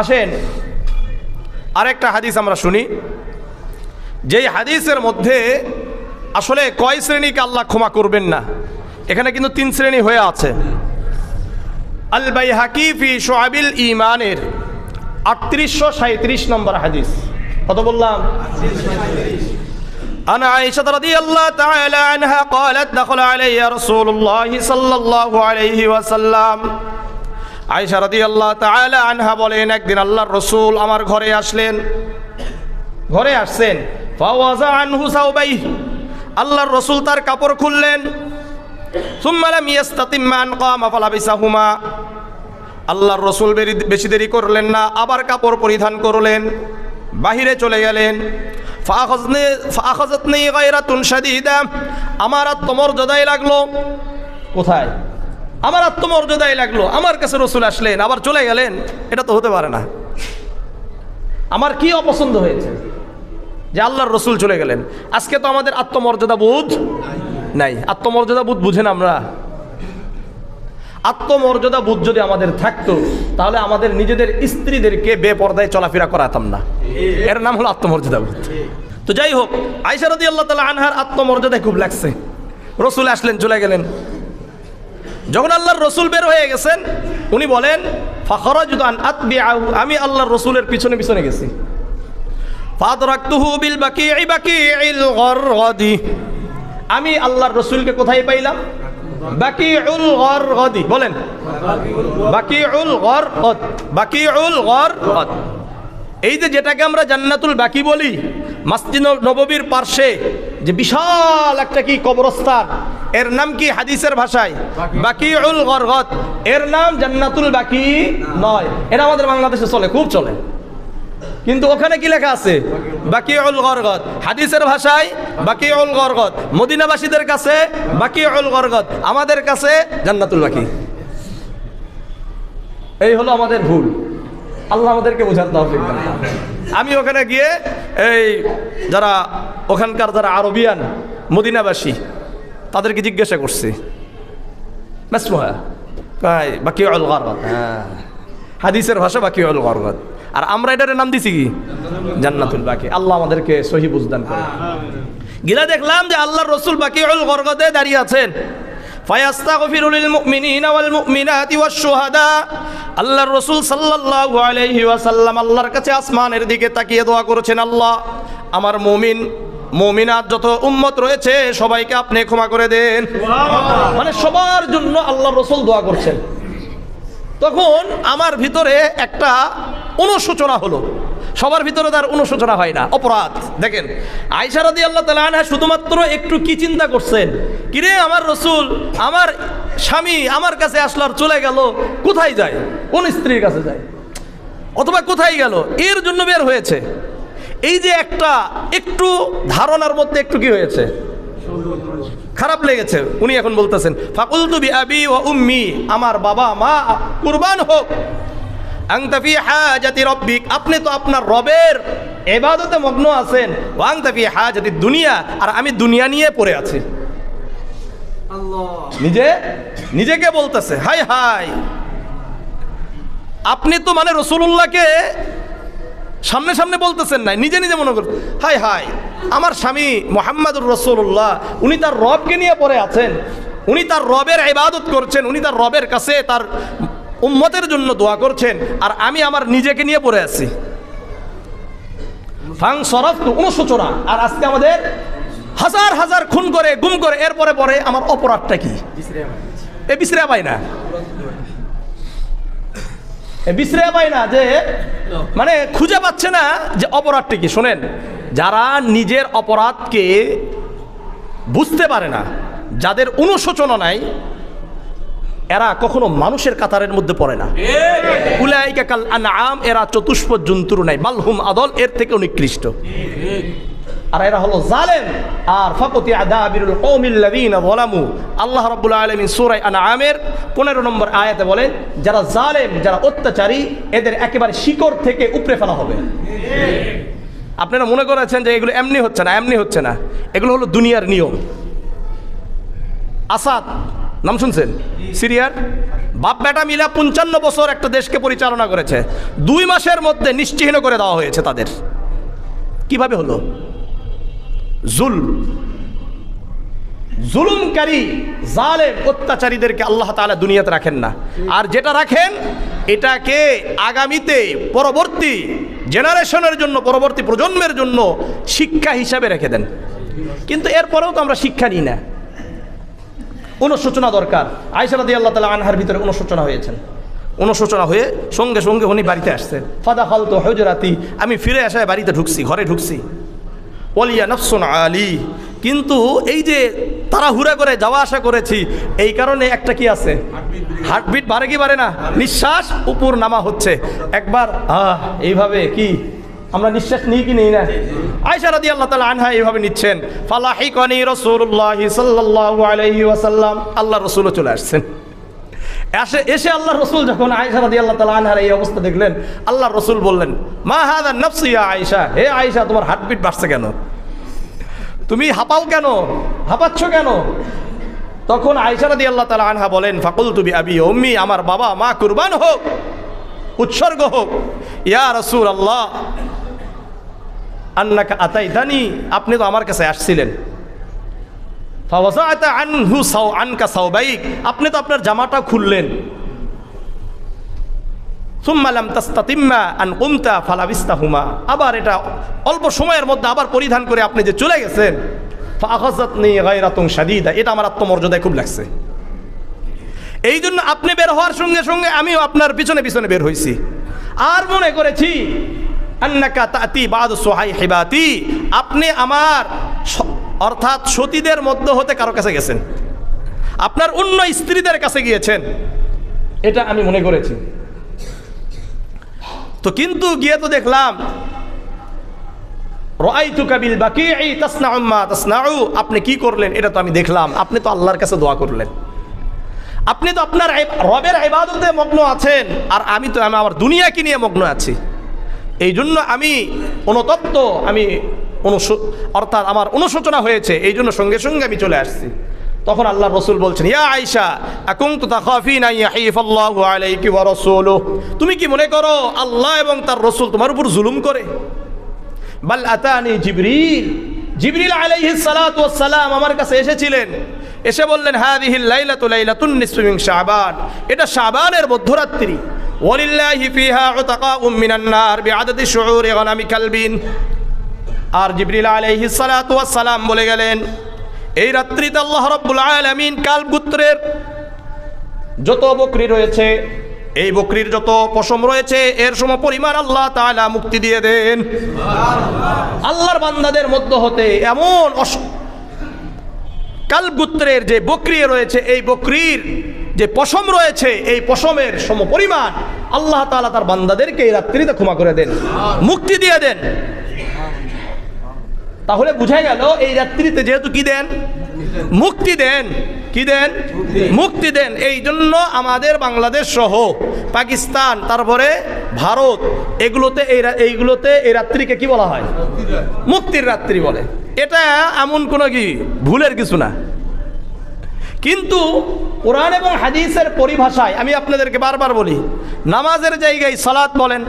আসেন আরেকটা হাদিস আমরা শুনি, যেই হাদিসের মধ্যে আসলে কয় শ্রেণীকে আল্লাহ ক্ষমা করবেন না, এখানে কিন্তু 3 শ্রেণী হয়ে আছে। আল বাইহাকি ফি শুআবিল ঈমানের 3837 নম্বর হাদিস। কত বললাম? عن عائشة رضي الله تعالى عنها قالت دخل علي رسول الله صلى الله عليه وسلم। আয়েশা রাদিয়াল্লাহু তাআলা আনহা বলেন, একদিন আল্লাহর রাসূল আমার ঘরে আসলেন, ঘরে আসছেন। ফাওয়াজা আনহু সাওবাইহি, আল্লাহর রাসূল তার কাপড় খুললেন। সুম্মা লাম ইয়াস্তাতিম আন কামা ফালাবিসাহুমা, আল্লাহর রাসূল বেশি দেরি করলেন না, আবার কাপড় পরিধান করলেন, বাহিরে চলে গেলেন। ফাআখাযাতনি গায়রাতুন শাদীদা, আমার আত্মমর্যাদায় লাগলো। কোথায়? আমার আত্মমর্যাদায় লাগলো। আমার কাছে রাসূল আসলেন আবার চলে গেলেন, এটা তো হতে পারে না। আমার কি অপছন্দ হয়েছে যে আল্লাহর রাসূল চলে গেলেন? আজকে তো আমাদের আত্মমর্যাদা বোধ নাই। আত্মমর্যাদা বোধ বুঝেন আমরা? আত্মমর্যাদা বোধ যদি আমাদের থাকতো তাহলে আমাদের নিজেদের স্ত্রীদেরকে বেপরদায় চলাফেরা করাতাম না। এর নাম হলো আত্মমর্যাদা বোধ। তো যাই হোক, আয়েশা রাদিয়াল্লাহু তাআলা আনহার আত্মমর্যাদায় খুব লাগছে। রাসূল আসলেন, চলে গেলেন। যখন আল্লাহর রাসূল বের হয়ে গেছেন, উনি বলেন ফাখরাজতু আন আতবিআহু, আমি আল্লাহর রাসূলের পিছনে পিছনে গেছি। ফাদরাকতুহু বিল বাকিঈ বাকিঈল গরগাদি, আমি আল্লাহর রাসূলকে কোথায় পাইলাম? বাকিউল গরগাদি। বলেন বাকিউল গরগাদ, বাকিউল গরগাদ। এই যে যেটাকে আমরা জান্নাতুল বাকি বলি, মসজিদ নববীর পার্শ্বে যে বিশাল একটা কি কবরস্থান, এর নাম কি হাদিসের ভাষায়? বাকিউল গরগাদ। এর নাম জান্নাতুল বাকি নয়। এটা আমাদের বাংলাদেশে চলে, খুব চলে, কিন্তু ওখানে কি লেখা আছে? বাকিউল গরগাদ। হাদিসের ভাষায় বাকিউল গরগাদ, মদিনাবাসীদের কাছে বাকিউল গরগাদ, আমাদের কাছে জান্নাতুল বাকি। এই হলো আমাদের ভুল। আল্লাহ আমাদেরকে বোঝার তৌফিক দান। আমি ওখানে গিয়ে এই যারা ওখানকার যারা আরবিয়ান মদিনাবাসী তাদেরকে জিজ্ঞাসা করছি, মাসমুহা বাকিউল গরগাদ। হ্যাঁ, হাদিসের ভাষা বাকিউল গরগাদ, আর আমরা এটার নাম দিছি কি? জান্নাতুল বাকি। আল্লাহ আমাদেরকে সহি বুঝদান করে। গিলা দেখলাম যে আল্লাহর রাসূল বাকিউল গরগাদে দাঁড়িয়ে আছেন। ফায়াস্তাগফিরু লিল মুমিনিনা ওয়াল মুমিনাতি ওয়াশ শুহাদা, আল্লাহর রাসূল সাল্লাল্লাহু আলাইহি ওয়াসাল্লাম আল্লাহর কাছে আসমানের দিকে তাকিয়ে দোয়া করেছেন, আল্লাহ আমার মুমিনাত যত উম্মত রয়েছে সবাইকে আপনি ক্ষমা করে দেন। মানে সবার জন্য আল্লাহর রাসূল দোয়া করছেন। তখন আমার ভিতরে একটা অনুশোচনা হলো। সবার ভিতরে তার অনুশোচনা হয় না, অপরাধ। দেখেন আয়েশা রাদিয়াল্লাহু তাআলা আনহা শুধুমাত্র একটু কি চিন্তা করছেন, কিরে আমার রাসূল, আমার স্বামী আমার কাছে আসলার চলে গেল, কোথায় যায়? কোন স্ত্রীর কাছে যায়, অথবা কোথায় গেল, এর জন্য বের হয়েছে। এই যে একটা একটু ধারণার মধ্যে একটু কি হয়েছে, খারাপ লেগেছে। উনি এখন বলতেছেন ফাকুলতু বিআবি ওয়া উম্মি, আমার বাবা মা কুরবান হোক, আনতা ফি হাজাতি রাব্বিক, আপনি তো আপনার রবের ইবাদতে মগ্ন আছেন, ওয়া আনতা ফি হাজাতি দুনিয়া, আর আমি দুনিয়া নিয়ে পড়ে আছি। আল্লাহ নিজেকে বলতেছে, হাই হাই, আপনি তো মানে রাসূলুল্লাহকে সামনে সামনে বলতেছেন না, নিজে নিজে মনে করছেন হাই হাই, আমার স্বামী মুহাম্মাদুর রাসূলুল্লাহ উনি তার রবকে নিয়ে পড়ে আছেন, উনি তার রবের ইবাদত করছেন, উনি তার রবের কাছে তার উম্মতের জন্য দোয়া করছেন, আর আমি আমার নিজেকে নিয়ে পড়ে আছি। ফাং সরাফতু, অনুশোচনা। আর আজকে আমাদের হাজার হাজার খুন করে গুম করে এরপরে পরে আমার অপরাধটা কি? এ বিশ্রে পাই না, বিশ্রে পাই না, যে মানে খুঁজে পাচ্ছে না যে অপরাধটা কি। শোনেন, যারা নিজের অপরাধকে বুঝতে পারে না, যাদের অনুশোচনা নাই, এরা কখনো মানুষের কাতারের মধ্যে পড়ে না। উলাইকা কাল আনআম, এরা চতুষ্প জন্তুর নাই, বালহুম আদল, এর থেকে নিকৃষ্ট। আর এরা হলো জালেম। আর ফাকুতি আদাবিরুল কওমিল্লাযিনা যালামু, আল্লাহ রাব্বুল আলামিন সূরা আনআমের 15 নম্বর আয়াতে বলেন, যারা জালেম, যারা অত্যাচারী, এদের একেবারে শিকড় থেকে উপড়ে ফেলা হবে। আপনারা মনে করেছেন যে এগুলো এমনি হচ্ছে না, এমনি হচ্ছে না, এগুলো হলো দুনিয়ার নিয়ম। আসাদ নাম শুনছেন? সিরিয়ার বাপ বেটা মিলা 55 বছর একটা দেশকে পরিচালনা করেছে, 2 মাসের মধ্যে নিশ্চিহ্ন করে দেওয়া হয়েছে তাদের। কিভাবে হলো? জুলুমকারী জালেম অত্যাচারীদেরকে আল্লাহ তাআলা দুনিয়াতে রাখেন না, আর যেটা রাখেন এটাকে আগামীতে পরবর্তী জেনারেশনের জন্য, পরবর্তী প্রজন্মের জন্য শিক্ষা হিসাবে রেখে দেন। কিন্তু এরপরেও তো আমরা শিক্ষা নিই না। অনুশোচনা দরকার। আয়েশা রাদিয়াল্লাহু তাআলা আনহার ভিতরে অনুশোচনা হয়েছেন, অনুশোচনা হয়ে সঙ্গে সঙ্গে উনি বাড়িতে আসছেন। ফাদাখালতু হুজরাতি, আমি ফিরে এসে বাড়িতে ঢুকছি, ঘরে ঢুকছি। ওয়ালিয়া নাফসুন আলী, কিন্তু এই যে তাড়াহুড়া করে যাওয়া আসা করেছি, এই কারণে একটা কি আছে, হার্টবিট বাড়ে কি বাড়ে না, নিঃশ্বাস উপর নামা হচ্ছে। একবার এইভাবে কি আমরা নিঃশ্বাস নিই কি নেই না? আয়েশা রাদিয়াল্লাহু তাআলা আনহা এইভাবে নিচ্ছেন। ফালাহিকানি রাসূলুল্লাহি সাল্লাল্লাহু আলাইহি ওয়াসাল্লাম, আল্লাহর রাসূলও চলে আসছেন। এসে আল্লাহর রাসূল যখন আয়েশা রাদিয়াল্লাহু তাআলা আনহার এই অবস্থা দেখলেন, আল্লাহর রাসূল বললেন, মা হাযা নাফসু ইয়া আয়েশা, হে আয়েশা তোমার হার্টবিট বাড়ছে কেন, তুমি হাঁপাও কেন, হাঁপাচ্ছ কেন? তখন আয়েশা রাদিয়াল্লাহু তাআলা আনহা বলেন, ফাকুলতু বিআবি ওয়া উম্মি, আমার বাবা মা কুরবান হোক, উৎসর্গ হোক। ইয়া রাসূলুল্লাহ আন্নাকা আতাইতানি, আপনি তো আমার কাছে আসছিলেন। ফাওয়াসাআতা আনহু আনকা সাওবাইক, আপনি তো আপনার জামাটা খুললেন। সুম্মা লাম তাস্তাতিম্মা আন কুমতা ফালাবিস্তাহুমা, আবার এটা অল্প সময়ের মধ্যে আবার পরিধান করে আপনি যে চলে গেছেন। ফাআখাযাতনি গায়রাতুন শাদীদা, এটা আমার আত্মমর্যাদায় খুব লাগছে। এই জন্য আপনি বের হওয়ার সঙ্গে সঙ্গে আমিও আপনার পিছনে পিছনে বের হয়েছি, আর মনে করেছি আন্নাকা তাতি বাদ সুহাইহিবাতি, আপনি আমার অর্থাৎ সতীদের মধ্যে হতে কারো কাছে গেছেন, আপনার অন্য স্ত্রীদের কাছে গিয়েছেন, এটা আমি মনে করেছি। তো কিন্তু গিয়ে তো দেখলাম রাআইতুকা বিল বাকিঈ তাসনাউ মা তাসনাউ, আপনি কি করলেন এটা তো আমি দেখলাম। আপনি তো আল্লাহর কাছে দোয়া করলেন, আপনি তো আপনার রবের ইবাদতে মগ্ন আছেন, আর আমি তো আমার দুনিয়াকে নিয়ে মগ্ন আছি। এই জন্য আমি অনুতপ্ত, আমি অর্থাৎ আমার অনুশোচনা হয়েছে, এই জন্য সঙ্গে সঙ্গে আমি চলে আসছি। তখন আল্লাহর রাসূল বলছেন, ইয়া আয়েশা আকুনতু তাখাফিনা ইয়াহিফাল্লাহু আলাইকি ওয়া রাসূলুহু, তুমি কি মনে করো আল্লাহ এবং তার রাসূল তোমার উপর জুলুম করে? বাল আতানি জিবরিল, জিবরিল আলাইহিস সালাতু ওয়াস সালাম আমার কাছে এসেছিলেন, এসে বললেন, হাদিহিল লাইলাতু লাইলাতুন নিসফি মিন শাবান, এটা শাবানের মধ্যরাত্রি। ওয়ালিল্লাহি ফিহা উতাকাউম মিনান নার বিআদাদি শুউরি গানামি কালবিন। আর জিবরিল আলাইহিস সালাতু ওয়াস সালাম বলে গেলেন, এই রাত্রিতে আল্লাহ রাব্বুল আলামিন কালব গোত্রের যত বকরি রয়েছে, এই বকরির যত পশম রয়েছে, এর সম পরিমাণ আল্লাহ তাআলা মুক্তি দিয়ে দেন। আল্লাহর বান্দাদের মধ্য হতে এমন কালব গোত্রের যে বকরি রয়েছে, এই বকরির যে পশম রয়েছে, এই পশমের সম পরিমাণ আল্লাহ তাআলা তার বান্দাদেরকে এই রাত্রিতে ক্ষমা করে দেন, মুক্তি দিয়ে দেন। তাহলে বুঝা গেল এই রাত্রিতে যেহেতু কি দেন, মুক্তি দেন। কি দেন? মুক্তি দেন। এই জন্য আমাদের বাংলাদেশ সহ পাকিস্তান, তারপরে ভারত, এইগুলোতে এই রাত্রিকে কি বলা হয়? মুক্তির রাত্রি বলে। এটা এমন কোনো কি ভুলের কিছু না। কিন্তু কোরআন এবং হাদিসের পরিভাষায় আমি আপনাদেরকে বারবার বলি, নামাজের জায়গায় সালাত বলেন,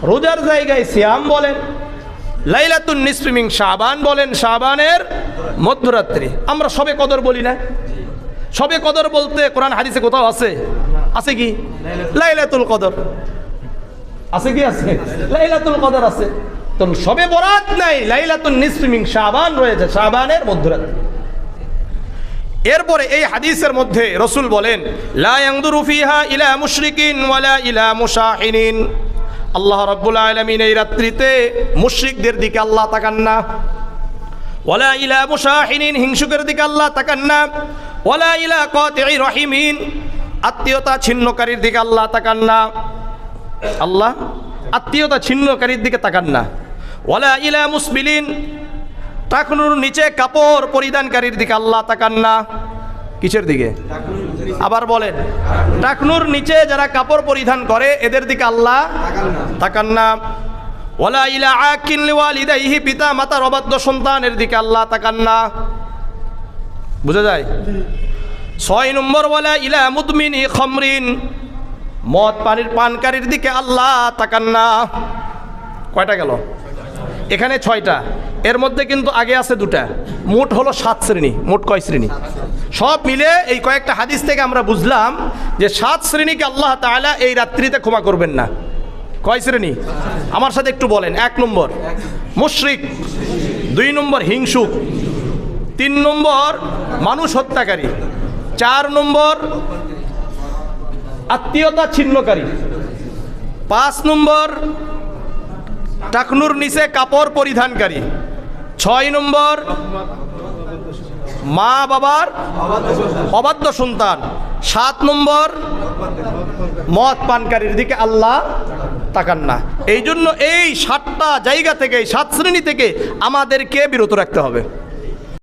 রোজার জায়গায় সিয়াম বলেন, লাইলাতুন নিসফি মিন শাবান বলেন, শাবানের মধ্যরাত্রি। আমরা সবে কদর বলি না? সবে কদর বলতে কোরআন হাদিসে কোথাও আছে? আছে কি? লাইলাতুল কদর আছে কি? আছে লাইলাতুল কদর আছে। তো সবে বরাত নাই, লাইলাতুন নিসফি মিন শাবান রয়েছে, শাবানের মধ্যরাত্রি। এরপরে এই হাদিসের মধ্যে রাসূল বলেন, লা ইয়ানদুরু ফিহা ইলা মুশরিকিন ওয়ালা ইলা মুশাহিনিন, আল্লাহ রাব্বুল আলামিন এই রাত্রিতে মুশরিকদের দিকে আল্লাহ তাকান না, ওয়ালা ইলা মুশাহিনিন হিংসুকের দিকে আল্লাহ তাকান না, ওয়ালা ইলা কাতিই রহিমিন আত্মীয়তা ছিন্নকারীর দিকে আল্লাহ তাকান না, আল্লাহ আত্মীয়তা ছিন্নকারীর দিকে তাকান না, ওয়ালা ইলা মুসবিলিন টাকনুর নিচে কাপড় পরিধানকারীর দিকে আল্লাহ তাকান না। কিসের দিকে? আবার বলেন, টাকনুর নিচে যারা কাপড় পরিধান করে এদের দিকে আল্লাহ তাকান না। ওয়ালা ইলা আকিল লিওয়ালিদাইহি, পিতা মাতার অবাধ্য সন্তানের দিকে আল্লাহ তাকান না। বুঝা যায়? 6 নম্বর বলে ইলা মুদমিনি খমরিন, মদ পানির পানকারীর দিকে আল্লাহ তাকান না। কয়টা গেল? এখানে 6টা, এর মধ্যে কিন্তু আগে আছে 2টা, মোট হলো 7 শ্রেণী। মোট কয় শ্রেণী? সব মিলে এই কয়েকটা হাদিস থেকে আমরা বুঝলাম যে 7 শ্রেণীকে আল্লাহ তাআলা এই রাত্রিতে ক্ষমা করবেন না। কয় শ্রেণী? আমার সাথে একটু বলেন। 1 নম্বর মুশরিক, 2 নম্বর হিংসুক, 3 নম্বর মানুষ হত্যাকারী, 4 নম্বর আত্মীয়তা ছিন্নকারী, 5 নম্বর টাকনুর নিচে কাপড় পরিধানকারী, 6 নম্বর মা বাবার অবাধ্য সন্তান, 7 নম্বর মদ পানকারীর দিকে আল্লাহ তাকান না। এই জন্য এই 7টা জায়গা থেকে, এই 7 শ্রেণী থেকে আমাদেরকে বিরত রাখতে হবে।